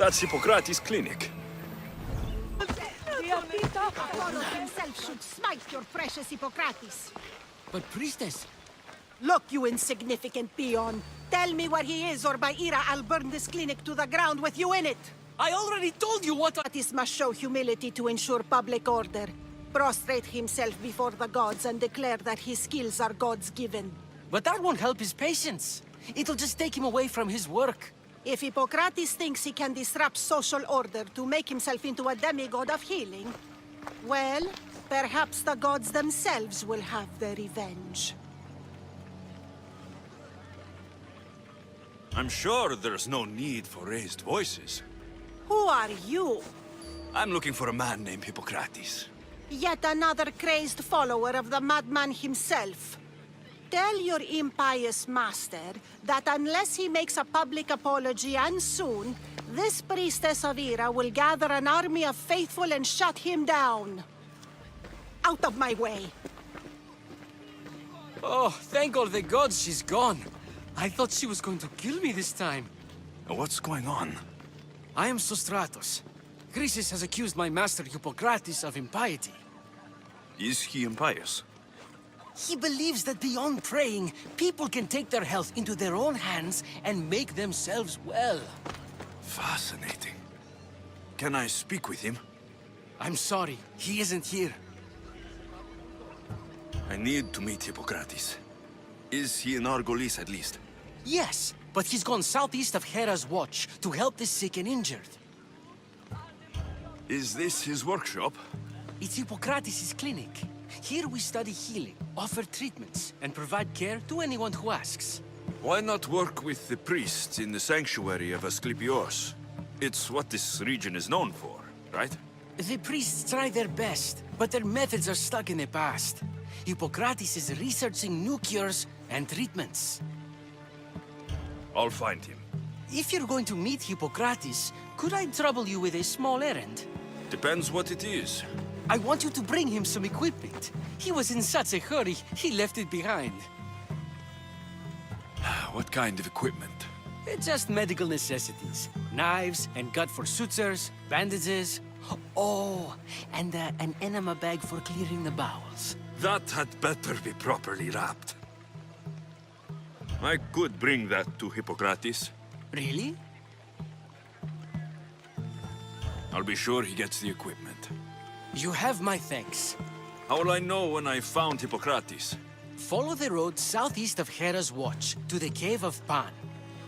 That's Hippocrates' clinic. Apollo himself should smite your precious Hippocrates. But priestess... Look, you insignificant peon. Tell me where he is, or by Ira, I'll burn this clinic to the ground with you in it. I already told you what Hippocrates must show humility to ensure public order. Prostrate himself before the gods and declare that his skills are God's given. But that won't help his patients. It'll just take him away from his work. If Hippocrates thinks he can disrupt social order to make himself into a demigod of healing, well, perhaps the gods themselves will have their revenge. I'm sure there's no need for raised voices. Who are you? I'm looking for a man named Hippocrates. Yet another crazed follower of the madman himself. Tell your impious master that unless he makes a public apology, and soon, this priestess of Ira will gather an army of faithful and shut him down. Out of my way! Oh, thank all the gods she's gone. I thought she was going to kill me this time. What's going on? I am Sostratos. Chrysis has accused my master Hippocrates of impiety. Is he impious? He believes that beyond praying, people can take their health into their own hands and make themselves well. Fascinating. Can I speak with him? I'm sorry, he isn't here. I need to meet Hippocrates. Is he in Argolis at least? Yes, but he's gone southeast of Hera's watch to help the sick and injured. Is this his workshop? It's Hippocrates' clinic. Here we study healing, offer treatments, and provide care to anyone who asks. Why not work with the priests in the sanctuary of Asclepios? It's what this region is known for, right? The priests try their best, but their methods are stuck in the past. Hippocrates is researching new cures and treatments. I'll find him. If you're going to meet Hippocrates, could I trouble you with a small errand? Depends what it is. I want you to bring him some equipment. He was in such a hurry, he left it behind. What kind of equipment? Just medical necessities. Knives and gut for sutures, bandages. Oh, and an enema bag for clearing the bowels. That had better be properly wrapped. I could bring that to Hippocrates. Really? I'll be sure he gets the equipment. You have my thanks. How will I know when I found Hippocrates? Follow the road southeast of Hera's watch to the cave of Pan.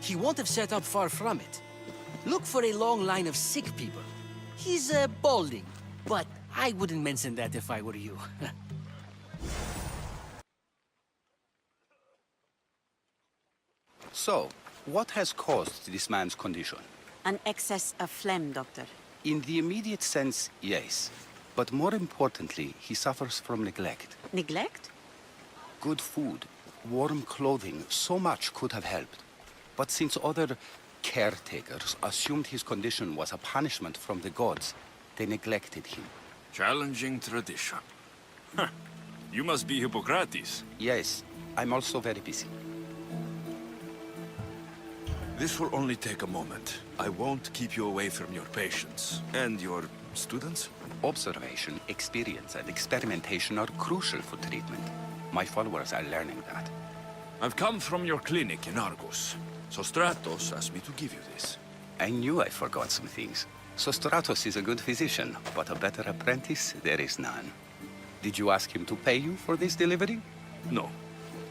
He won't have set up far from it. Look for a long line of sick people. He's balding, but I wouldn't mention that if I were you. So, what has caused this man's condition? An excess of phlegm, Doctor. In the immediate sense, yes. But more importantly, he suffers from neglect. Neglect? Good food, warm clothing, so much could have helped. But since other caretakers assumed his condition was a punishment from the gods, they neglected him. Challenging tradition. Huh. You must be Hippocrates. Yes, I'm also very busy. This will only take a moment. I won't keep you away from your patients. And your students? Observation, experience, and experimentation are crucial for treatment. My followers are learning that. I've come from your clinic in Argos. Sostratos asked me to give you this. I knew I forgot some things. Sostratos is a good physician, but a better apprentice there is none. Did you ask him to pay you for this delivery? No.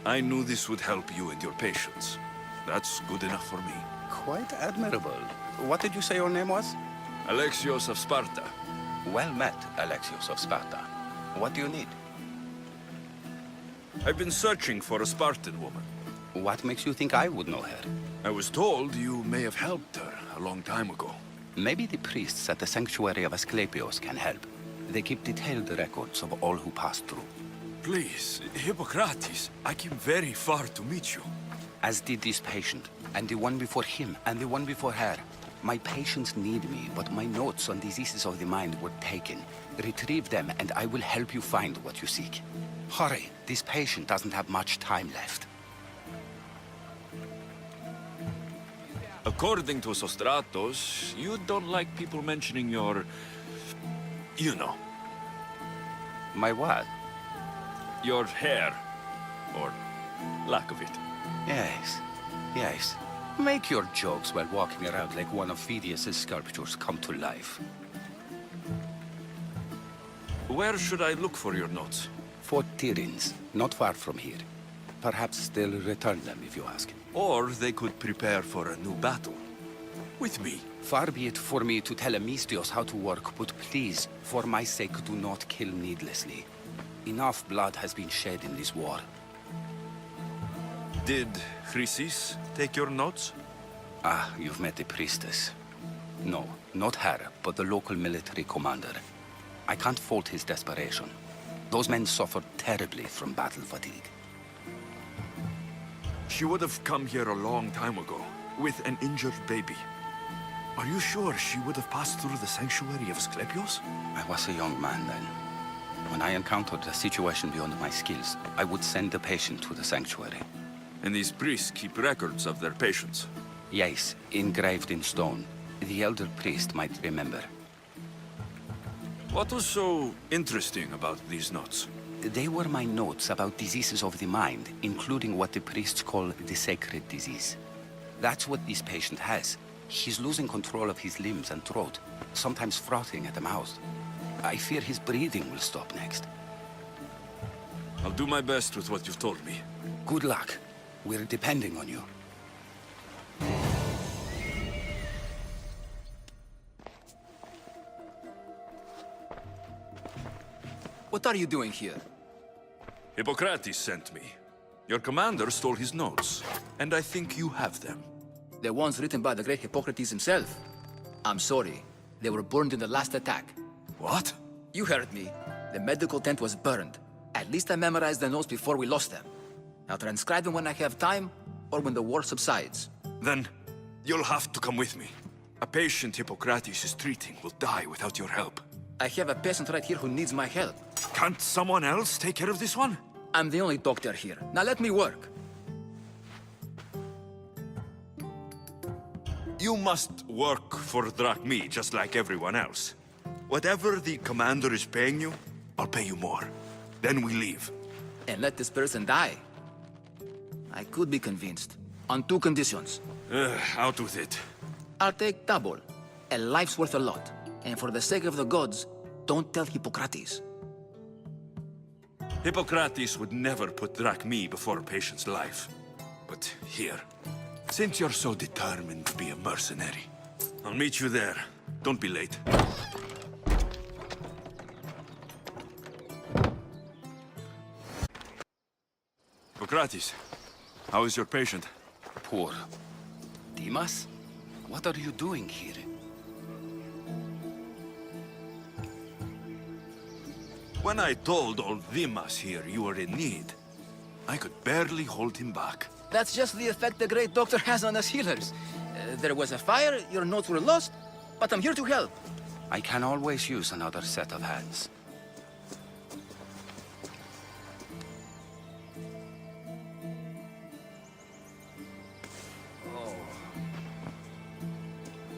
I knew this would help you and your patients. That's good enough for me. Quite admirable. What did you say your name was? Alexios of Sparta. Well met, Alexios of Sparta. What do you need? I've been searching for a Spartan woman. What makes you think I would know her? I was told you may have helped her a long time ago. Maybe the priests at the sanctuary of Asclepios can help. They keep detailed records of all who pass through. Please, Hippocrates, I came very far to meet you. As did this patient, and the one before him, and the one before her. My patients need me, but my notes on diseases of the mind were taken. Retrieve them, and I will help you find what you seek. Hurry, this patient doesn't have much time left. According to Sostratos, you don't like people mentioning your... you know, My what? your hair. Or lack of it. Yes, yes. Make your jokes while walking around like one of Phidias' sculptures come to life. Where should I look for your notes? For Tyrins, not far from here. Perhaps they'll return them if you ask. Or they could prepare for a new battle. With me. Far be it for me to tell Alexios how to work, but please, for my sake, do not kill needlessly. Enough blood has been shed in this war. Did Chrysis take your notes? Ah, you've met the priestess. No, not her, but the local military commander. I can't fault his desperation. Those men suffered terribly from battle fatigue. She would have come here a long time ago, with an injured baby. Are you sure she would have passed through the sanctuary of Asclepios? I was a young man then. When I encountered a situation beyond my skills, I would send the patient to the sanctuary. And these priests keep records of their patients. Yes, engraved in stone. The elder priest might remember. What was so interesting about these notes? They were my notes about diseases of the mind, including what the priests call the sacred disease. That's what this patient has. He's losing control of his limbs and throat, sometimes frothing at the mouth. I fear his breathing will stop next. I'll do my best with what you've told me. Good luck. We're depending on you. What are you doing here? Hippocrates sent me. Your commander stole his notes, and I think you have them. The ones written by the great Hippocrates himself. I'm sorry. They were burned in the last attack. What? You heard me. The medical tent was burned. At least I memorized the notes before we lost them. I'll transcribe them when I have time, or when the war subsides. Then, you'll have to come with me. A patient Hippocrates is treating will die without your help. I have a patient right here who needs my help. Can't someone else take care of this one? I'm the only doctor here. Now let me work. You must work for drachmi, just like everyone else. Whatever the commander is paying you, I'll pay you more. Then we leave. And let this person die. I could be convinced. On two conditions. Out with it. I'll take double. A life's worth a lot. And for the sake of the gods, don't tell Hippocrates. Hippocrates would never put drachmi before a patient's life. But here, since you're so determined to be a mercenary, I'll meet you there. Don't be late. Hippocrates, how is your patient? Poor. Dimas? What are you doing here? When I told old Dimas here you were in need, I could barely hold him back. That's just the effect the great doctor has on us healers. There was a fire, your notes were lost, but I'm here to help. I can always use another set of hands.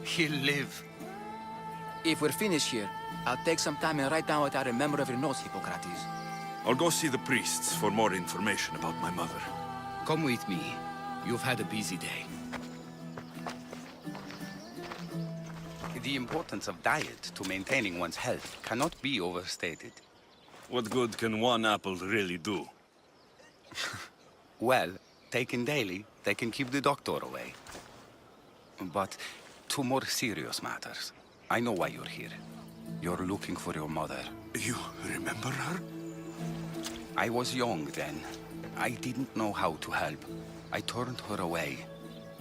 He'll live. If we're finished here, I'll take some time and write down what I remember of your notes, Hippocrates. I'll go see the priests for more information about my mother. Come with me. You've had a busy day. The importance of diet to maintaining one's health cannot be overstated. What good can one apple really do? Well, taken daily, they can keep the doctor away. But to more serious matters, I know why you're here. You're looking for your mother. You remember her? I was young then. I didn't know how to help. I turned her away.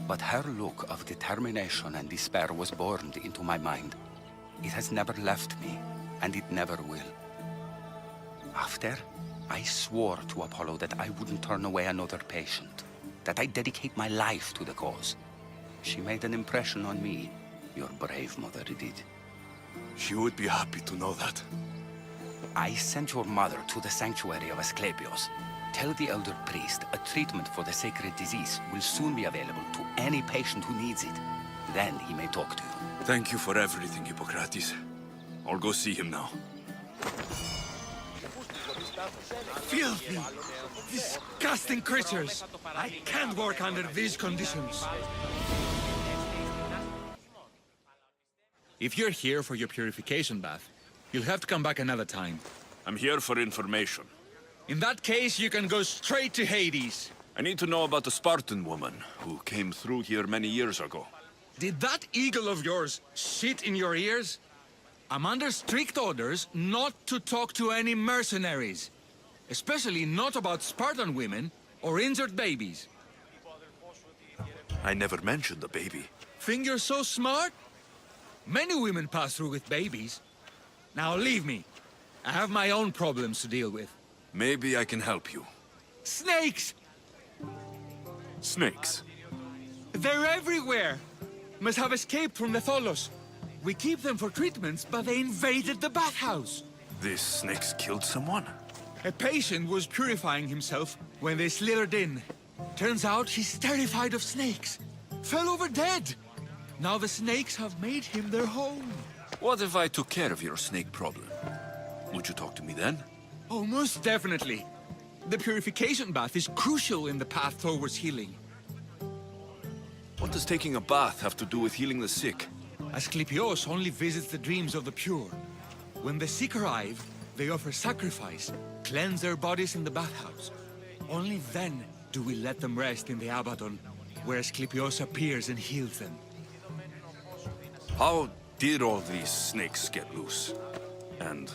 But her look of determination and despair was burned into my mind. It has never left me, and it never will. After, I swore to Apollo that I wouldn't turn away another patient, that I'd dedicate my life to the cause. She made an impression on me. Your brave mother did. She would be happy to know that. I sent your mother to the sanctuary of Asclepios. Tell the elder priest a treatment for the sacred disease will soon be available to any patient who needs it. then he may talk to you. Thank you for everything, Hippocrates. I'll go see him now. Filthy! Disgusting creatures! I can't work under these conditions. If you're here for your purification bath, you'll have to come back another time. I'm here for information. In that case, you can go straight to Hades. I need to know about the Spartan woman who came through here many years ago. Did that eagle of yours shit in your ears? I'm under strict orders not to talk to any mercenaries. Especially not about Spartan women or injured babies. I never mentioned the baby. Think you're so smart? Many women pass through with babies. Now leave me. I have my own problems to deal with. Maybe I can help you. Snakes! Snakes? They're everywhere! Must have escaped from the Tholos. We keep them for treatments, but they invaded the bathhouse. These snakes killed someone? A patient was purifying himself when they slithered in. Turns out he's terrified of snakes. Fell over dead. Now the snakes have made him their home. What if I took care of your snake problem? Would you talk to me then? Oh, most definitely. The purification bath is crucial in the path towards healing. What does taking a bath have to do with healing the sick? Asclepios only visits the dreams of the pure. When the sick arrive, they offer sacrifice, cleanse their bodies in the bathhouse. Only then do we let them rest in the Abaddon, where Asclepios appears and heals them. How did all these snakes get loose? And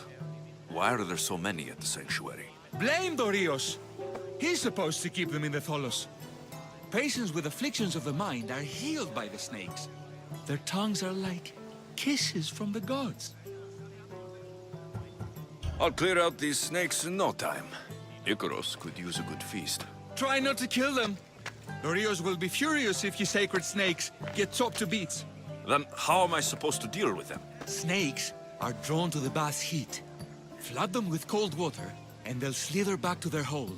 why are there so many at the sanctuary? Blame Dorios! He's supposed to keep them in the Tholos. Patients with afflictions of the mind are healed by the snakes. Their tongues are like kisses from the gods. I'll clear out these snakes in no time. Icarus could use a good feast. Try not to kill them. Dorios will be furious if you sacred snakes get chopped to bits. Then how am I supposed to deal with them? Snakes are drawn to the bath's heat. Flood them with cold water, and they'll slither back to their hole.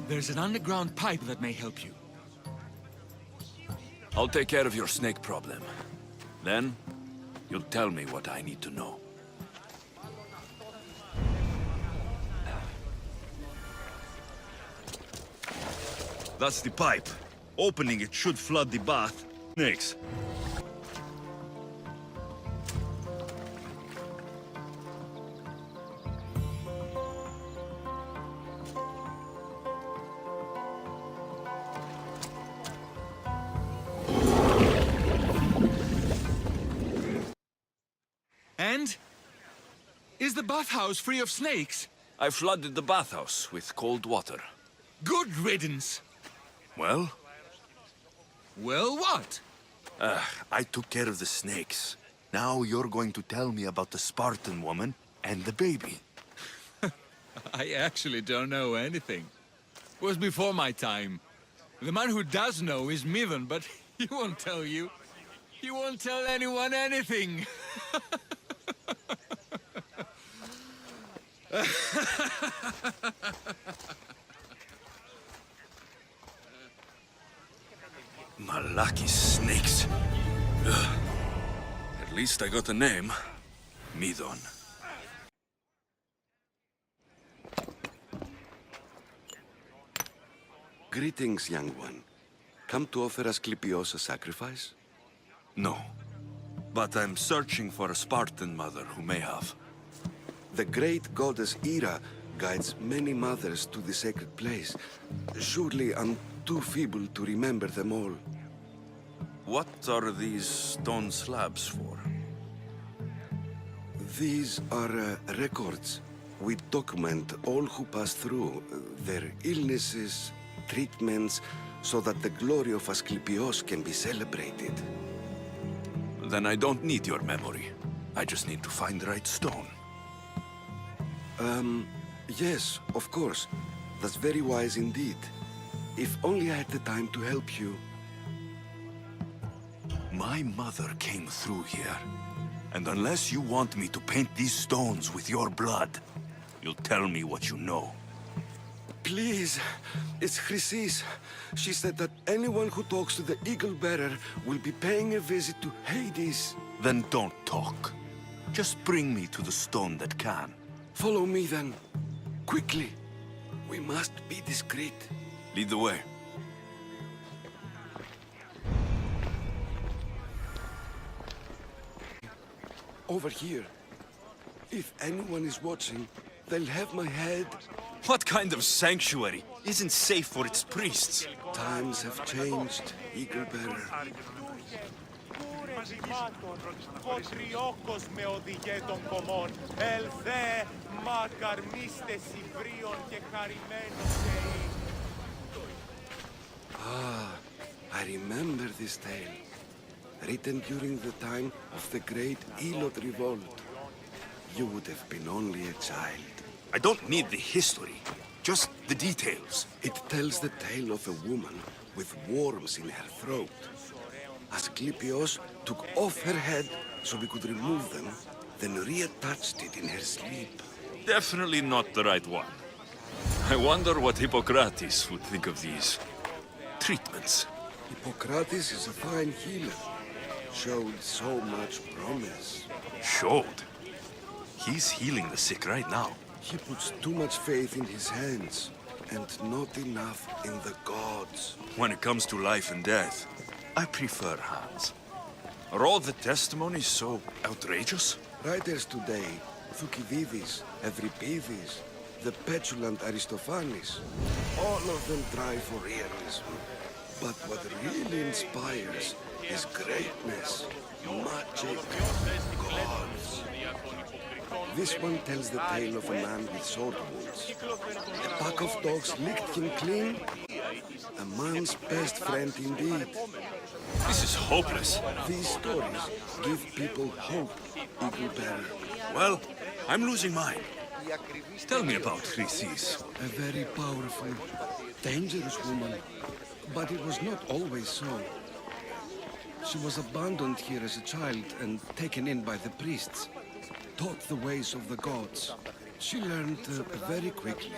There's an underground pipe that may help you. I'll take care of your snake problem. Then, you'll tell me what I need to know. That's the pipe. Opening it should flood the bath. Snakes. And? Is the bathhouse free of snakes? I flooded the bathhouse with cold water. Good riddance. Well? Well, what? I took care of the snakes. Now you're going to tell me about the Spartan woman and the baby. I actually don't know anything. It was before my time. The man who does know is Midon, but he won't tell you. He won't tell anyone anything. Malaki snakes. Ugh. At least I got a name. Midon. Greetings, young one. Come to offer Asclepios a sacrifice? No. But I'm searching for a Spartan mother who may have. The great goddess Hera guides many mothers to the sacred place. Surely I'm too feeble to remember them all. What are these stone slabs for? These are records. We document all who pass through, their illnesses, treatments, so that the glory of Asclepios can be celebrated. Then I don't need your memory. I just need to find the right stone. Yes, of course. That's very wise indeed. If only I had the time to help you. My mother came through here. And unless you want me to paint these stones with your blood, you'll tell me what you know. Please, it's Chrysis. She said that anyone who talks to the Eagle Bearer will be paying a visit to Hades. Then don't talk. Just bring me to the stone that can. Follow me then. Quickly. We must be discreet. Lead the way. Over here. If anyone is watching, they'll have my head. What kind of sanctuary isn't safe for its priests? Times have changed, Eagle Bearer. Κοτριόκος με οδηγέ των κομμών. Ελθέ, μακαρμίστε Σιβρίων και χαρημένος εί. I remember this tale. Written during the time of the great Elot revolt. You would have been only a child. I don't need the history, just the details. It tells the tale of a woman with worms in her throat. Asclepios took off her head so we could remove them, then reattached it in her sleep. Definitely not the right one. I wonder what Hippocrates would think of these treatments. Hippocrates is a fine healer. Showed so much promise. Showed? He's healing the sick right now. He puts too much faith in his hands, and not enough in the gods. When it comes to life and death, I prefer hands. Are all the testimonies so outrageous? Writers today, Thucydides, Euripides, the petulant Aristophanes, all of them try for realism. But what really inspires is greatness, magic, gods. This one tells the tale of a man with sword wounds. A pack of dogs licked him clean. A man's best friend indeed. This is hopeless. These stories give people hope, Eagle Bearer. Well, I'm losing mine. Tell me about Chrysis. A very powerful, dangerous woman. But it was not always so. She was abandoned here as a child and taken in by the priests. Taught the ways of the gods. She learned very quickly,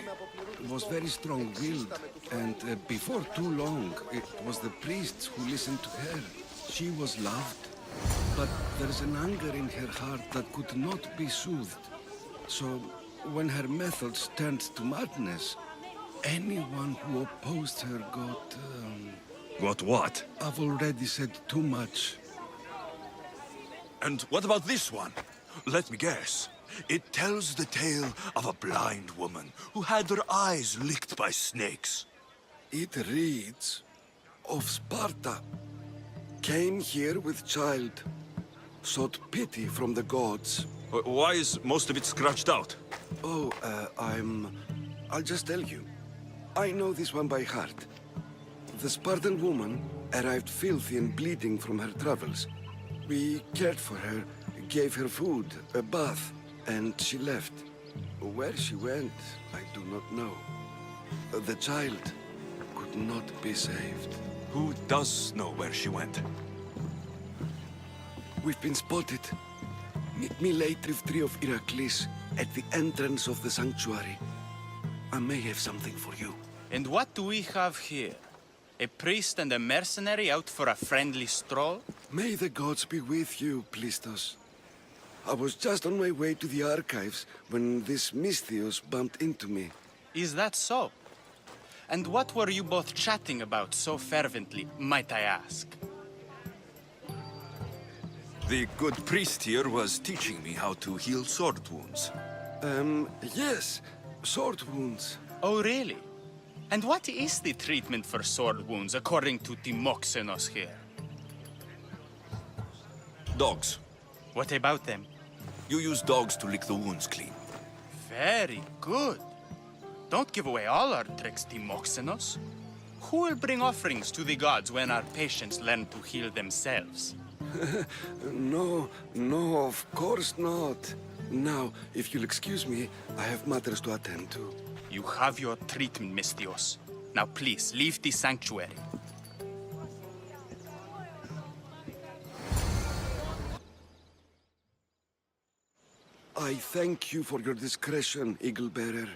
was very strong-willed, and before too long, it was the priests who listened to her. She was loved, but there's an anger in her heart that could not be soothed. So, when her methods turned to madness, anyone who opposed her got... Got what? I've already said too much. And what about this one? Let me guess. It tells the tale of a blind woman who had her eyes licked by snakes. It reads of Sparta. Came here with child. Sought pity from the gods. Why is most of it scratched out? Oh, I'll just tell you. I know this one by heart. The Spartan woman arrived filthy and bleeding from her travels. We cared for her, gave her food, a bath, and she left. Where she went, I do not know. The child could not be saved. Who does know where she went? We've been spotted. Meet me later if tree of Iraklis at the entrance of the sanctuary. I may have something for you. And what do we have here? A priest and a mercenary out for a friendly stroll? May the gods be with you, Plistos. I was just on my way to the archives when this Misthios bumped into me. Is that so? And what were you both chatting about so fervently, might I ask? The good priest here was teaching me how to heal sword wounds. Yes, sword wounds. Oh, really? And what is the treatment for sword wounds according to Timoxenos here? Dogs. What about them? You use dogs to lick the wounds clean. Very good. Don't give away all our tricks, Timoxenos. Who will bring offerings to the gods when our patients learn to heal themselves? No, of course not. Now, if you'll excuse me, I have matters to attend to. You have your treatment, Misthios. Now please, leave the sanctuary. I thank you for your discretion, Eagle Bearer.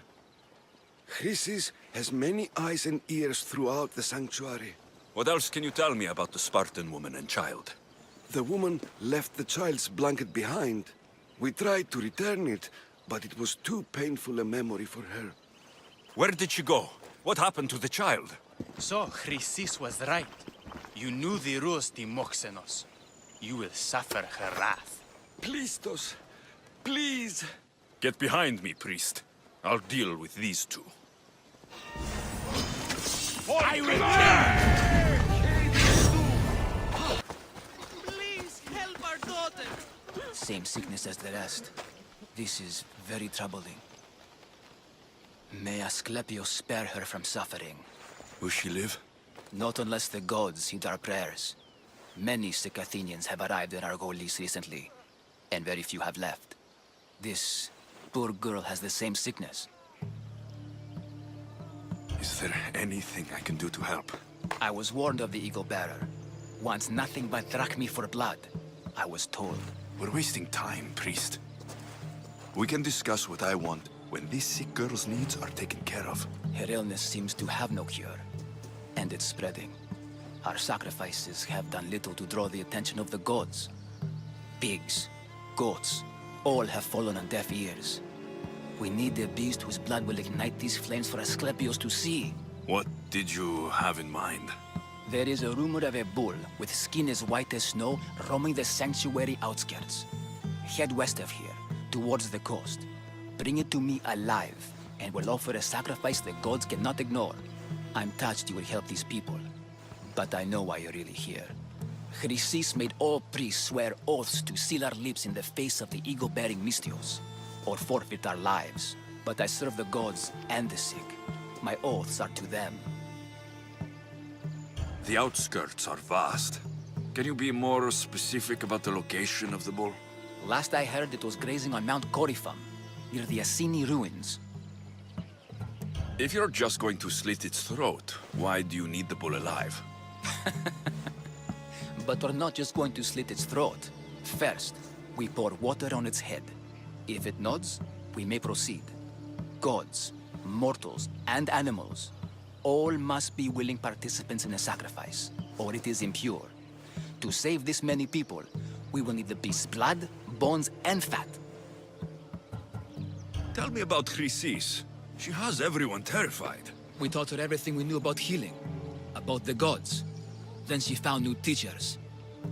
Chrysis has many eyes and ears throughout the sanctuary. What else can you tell me about the Spartan woman and child? The woman left the child's blanket behind. We tried to return it, but it was too painful a memory for her. Where did she go? What happened to the child? So, Chrysis was right. You knew the rules, Timoxenos. You will suffer her wrath. Plistos, please. Get behind me, priest. I'll deal with these two. I will Please help our daughter! Same sickness as the rest. This is very troubling. May Asclepios spare her from suffering. Will she live? Not unless the gods heed our prayers. Many sick Athenians have arrived in Argolis recently, and very few have left. This poor girl has the same sickness. Is there anything I can do to help? I was warned of the Eagle Bearer. Wants nothing but drachmi for blood, I was told. We're wasting time, priest. We can discuss what I want when this sick girl's needs are taken care of. Her illness seems to have no cure, and it's spreading. Our sacrifices have done little to draw the attention of the gods. Pigs, goats, all have fallen on deaf ears. We need a beast whose blood will ignite these flames for Asclepios to see. What did you have in mind? There is a rumor of a bull with skin as white as snow roaming the sanctuary outskirts. Head west of here, towards the coast. Bring it to me alive, and we'll offer a sacrifice the gods cannot ignore. I'm touched you will help these people, but I know why you're really here. Chrysis made all priests swear oaths to seal our lips in the face of the eagle-bearing Mystios, or forfeit our lives. But I serve the gods and the sick. My oaths are to them. The outskirts are vast. Can you be more specific about the location of the bull? Last I heard, it was grazing on Mount Corifum, near the Assini ruins. If you're just going to slit its throat, why do you need the bull alive? But we're not just going to slit its throat. First, we pour water on its head. If it nods, we may proceed. Gods, mortals, and animals, all must be willing participants in the sacrifice, or it is impure. To save this many people, we will need the beast's blood, bones, and fat. Tell me about Chrysis. She has everyone terrified. We taught her everything we knew about healing, about the gods. Then she found new teachers,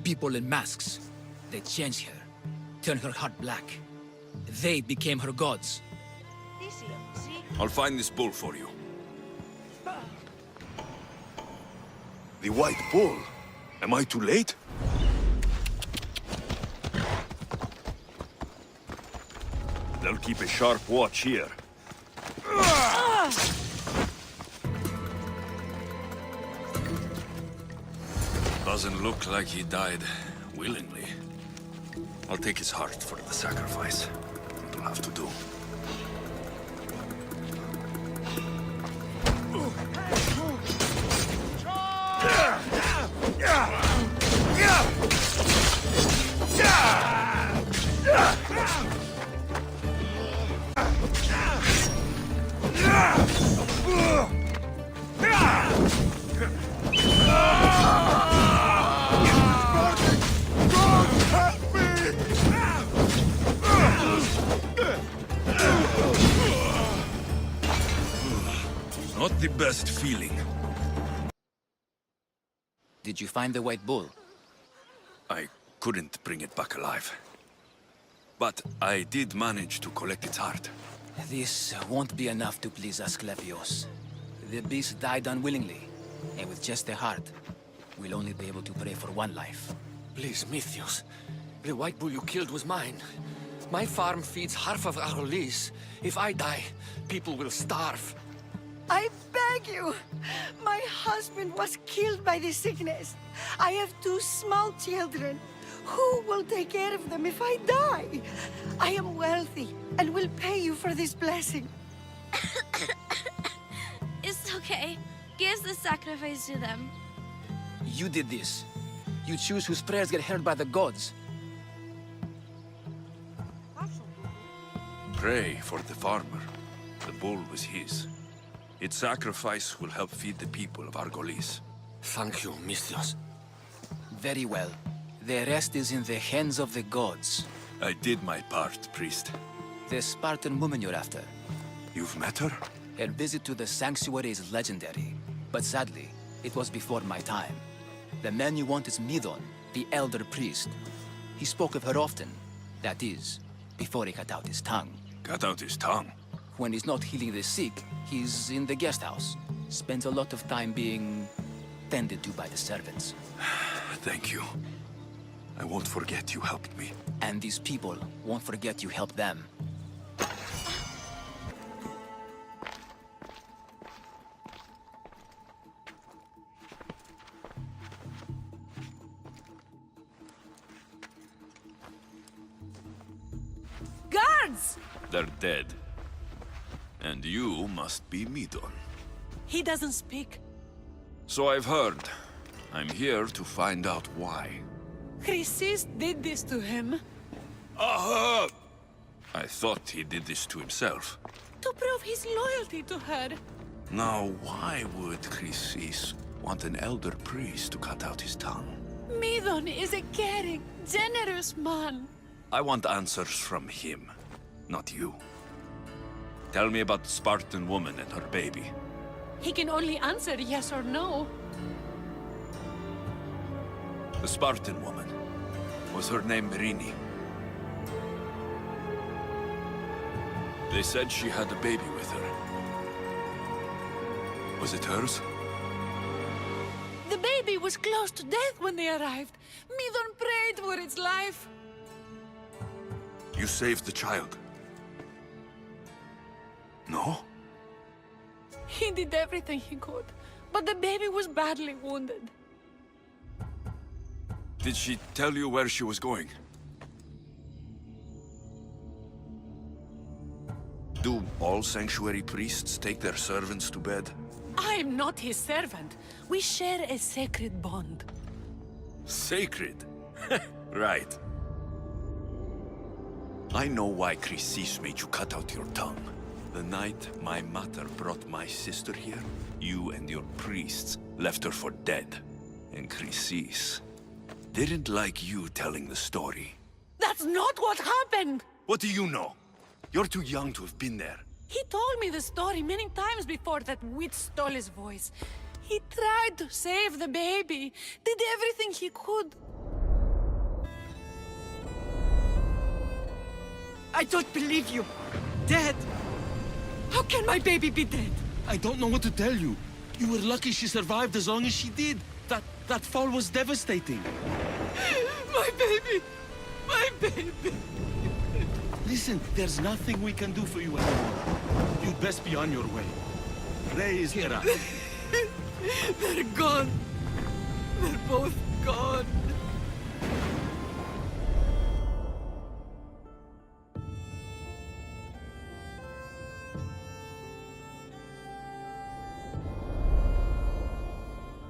people in masks. They changed her, turned her heart black. They became her gods. I'll find this bull for you. The white bull? Am I too late? They'll keep a sharp watch here. Doesn't look like he died willingly. I'll take his heart for the sacrifice. It'll have to do. Not the best feeling. Did you find the white bull? I couldn't bring it back alive. But I did manage to collect its heart. This won't be enough to please Asclepios. The beast died unwillingly, and with just a heart, we'll only be able to pray for one life. Please, Mythios. The white bull you killed was mine. My farm feeds half of Arolis. If I die, people will starve. I beg you! My husband was killed by this sickness. I have 2 small children. Who will take care of them if I die? I am wealthy and will pay you for this blessing. It's okay. Give the sacrifice to them. You did this. You choose whose prayers get heard by the gods. Pray for the farmer. The bull was his. Its sacrifice will help feed the people of Argolis. Thank you, Mystios. Very well. The rest is in the hands of the gods. I did my part, priest. The Spartan woman you're after. You've met her? Her visit to the sanctuary is legendary, but sadly, it was before my time. The man you want is Midon, the elder priest. He spoke of her often. That is, before he cut out his tongue. Cut out his tongue? When he's not healing the sick, he's in the guest house. Spends a lot of time being tended to by the servants. Thank you. I won't forget you helped me. And these people won't forget you helped them. Guards! They're dead. And you must be Midon. He doesn't speak. So I've heard. I'm here to find out why. Chrysis did this to him. Aha! I thought he did this to himself. To prove his loyalty to her. Now, why would Chrysis want an elder priest to cut out his tongue? Midon is a caring, generous man. I want answers from him, not you. Tell me about the Spartan woman and her baby. He can only answer yes or no. The Spartan woman. Was her name Merini? They said she had a baby with her. Was it hers? The baby was close to death when they arrived. Midon prayed for its life. You saved the child. No? He did everything he could, but the baby was badly wounded. Did she tell you where she was going? Do all sanctuary priests take their servants to bed? I'm not his servant. We share a sacred bond. Sacred? Right. I know why Chrysis made you cut out your tongue. The night my mother brought my sister here, you and your priests left her for dead. And Chrysis didn't like you telling the story. That's not what happened! What do you know? You're too young to have been there. He told me the story many times before that witch stole his voice. He tried to save the baby, did everything he could. I don't believe you. Dead? How can my baby be dead? I don't know what to tell you. You were lucky she survived as long as she did. That fall was devastating. My baby! My baby! Listen, there's nothing we can do for you anymore. You'd best be on your way. Praise Hera. They're gone. They're both gone.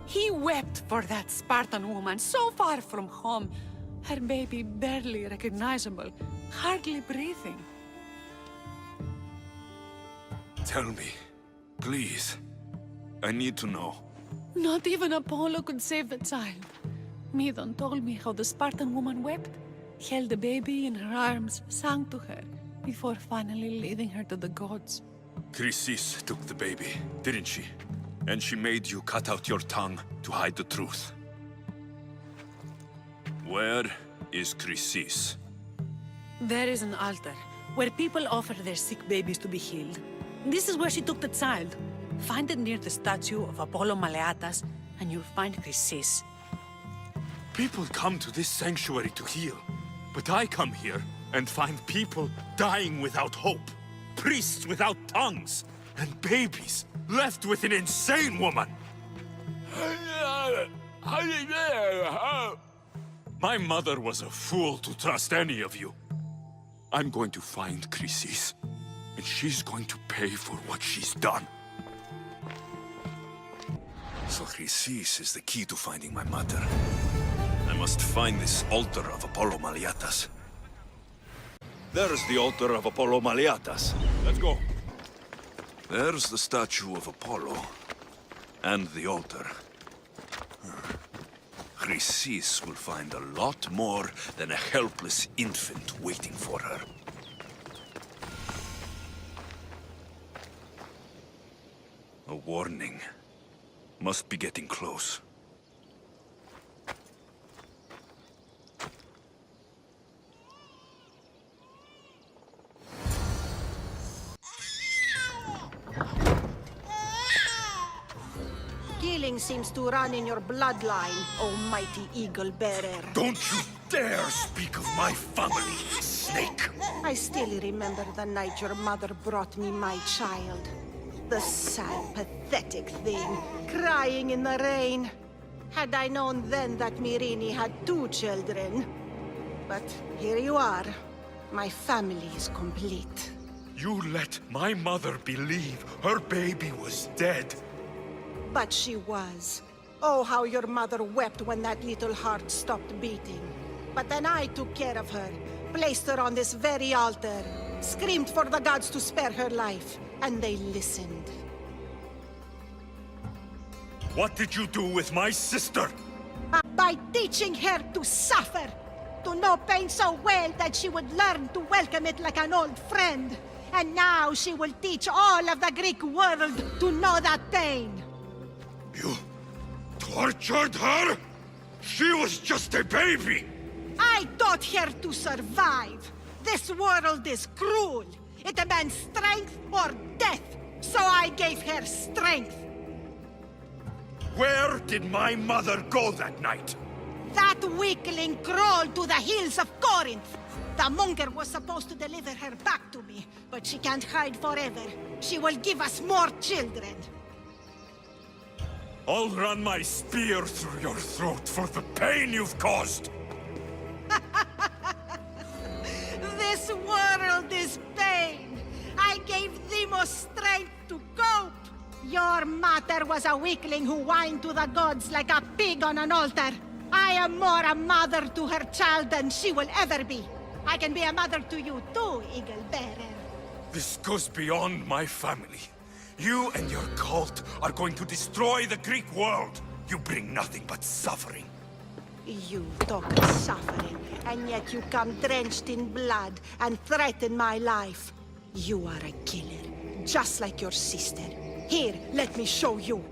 He wept for that Spartan woman so far from home. Her baby barely recognizable, hardly breathing. Tell me, please. I need to know. Not even Apollo could save the child. Midon told me how the Spartan woman wept, held the baby in her arms, sang to her, before finally leading her to the gods. Chrysis took the baby, didn't she? And she made you cut out your tongue to hide the truth. Where is Chrysis? There is an altar, where people offer their sick babies to be healed. This is where she took the child. Find it near the statue of Apollo Maleatas, and you'll find Chrysis. People come to this sanctuary to heal. But I come here and find people dying without hope. Priests without tongues. And babies left with an insane woman. My mother was a fool to trust any of you. I'm going to find Chrysis, and she's going to pay for what she's done. So Chrysis is the key to finding my mother. I must find this altar of Apollo Maleatas. There's the altar of Apollo Maleatas. Let's go. There's the statue of Apollo. And the altar. Chrysis will find a lot more than a helpless infant waiting for her. A warning. Must be getting close. Killing seems to run in your bloodline, oh mighty eagle bearer. Don't you dare speak of my family, snake! I still remember the night your mother brought me my child. The sad, pathetic thing, crying in the rain. Had I known then that Myrini had 2 children. But here you are. My family is complete. You let my mother believe her baby was dead. But she was. Oh, how your mother wept when that little heart stopped beating. But then I took care of her, placed her on this very altar, screamed for the gods to spare her life, and they listened. What did you do with my sister? By teaching her to suffer, to know pain so well that she would learn to welcome it like an old friend. And now she will teach all of the Greek world to know that pain. You tortured her? She was just a baby! I taught her to survive. This world is cruel. It demands strength or death. So I gave her strength. Where did my mother go that night? That weakling crawled to the hills of Corinth. The monger was supposed to deliver her back to me, but she can't hide forever. She will give us more children. I'll run my spear through your throat for the pain you've caused! This world is pain. I gave Demos strength to cope. Your mother was a weakling who whined to the gods like a pig on an altar. I am more a mother to her child than she will ever be. I can be a mother to you too, Eagle Bearer. This goes beyond my family. You and your cult are going to destroy the Greek world. You bring nothing but suffering. You talk of suffering, and yet you come drenched in blood and threaten my life. You are a killer, just like your sister. Here, let me show you.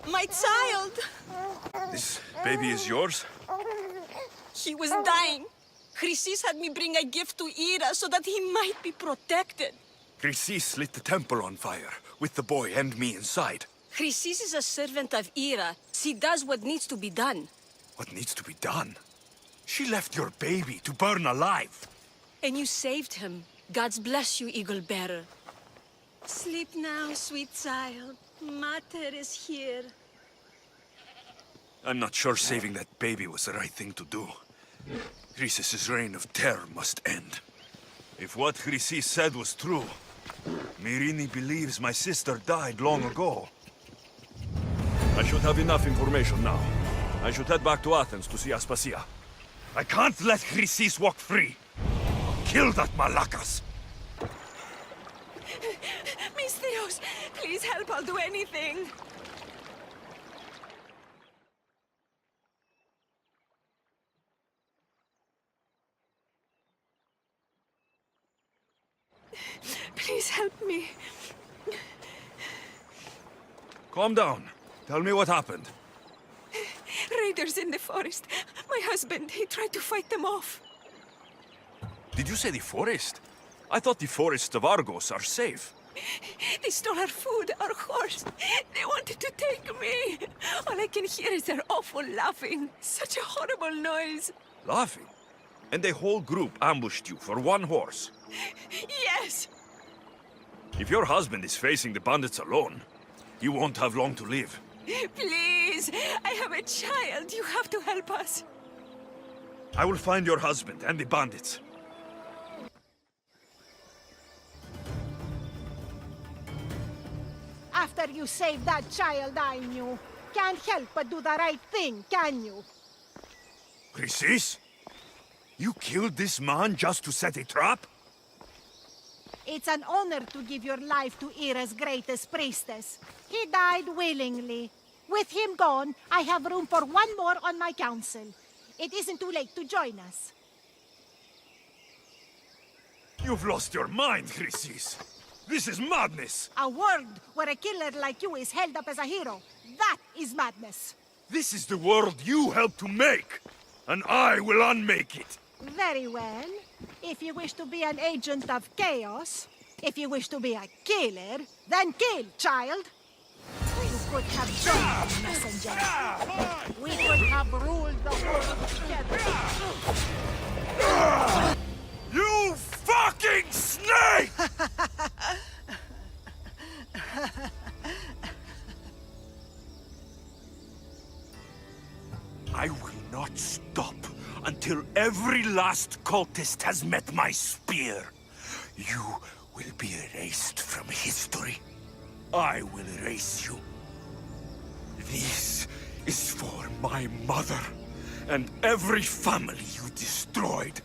My child! This baby is yours? He was dying. Chrysis had me bring a gift to Ira so that he might be protected. Chrysis lit the temple on fire, with the boy and me inside. Chrysis is a servant of Ira. She does what needs to be done. What needs to be done? She left your baby to burn alive. And you saved him. Gods bless you, Eagle Bearer. Sleep now, sweet child. Mater is here. I'm not sure saving that baby was the right thing to do. Chrysis' reign of terror must end. If what Chrysis said was true, Myrini believes my sister died long ago. I should have enough information now. I should head back to Athens to see Aspasia. I can't let Chrysis walk free. I'll kill that Malakas. Mystios, please help, I'll do anything. Please help me. Calm down. Tell me what happened. Raiders in the forest. My husband, he tried to fight them off. Did you say the forest? I thought the forests of Argos are safe. They stole our food, our horse. They wanted to take me. All I can hear is their awful laughing. Such a horrible noise. Laughing? And a whole group ambushed you for one horse. Yes. If your husband is facing the bandits alone, you won't have long to live. Please, I have a child. You have to help us. I will find your husband and the bandits. After you saved that child I knew, can't help but do the right thing, can you? Chrysis? You killed this man just to set a trap? It's an honor to give your life to Ira's greatest priestess. He died willingly. With him gone, I have room for one more on my council. It isn't too late to join us. You've lost your mind, Chrysis. This is madness. A world where a killer like you is held up as a hero. That is madness. This is the world you helped to make, and I will unmake it. Very well. If you wish to be an agent of chaos, if you wish to be a killer, then kill, child. You could have joined the messenger. We could have ruled the world together. You fucking snake! I will not stop until every last cultist has met my spear. You will be erased from history. I will erase you. This is for my mother and every family you destroyed.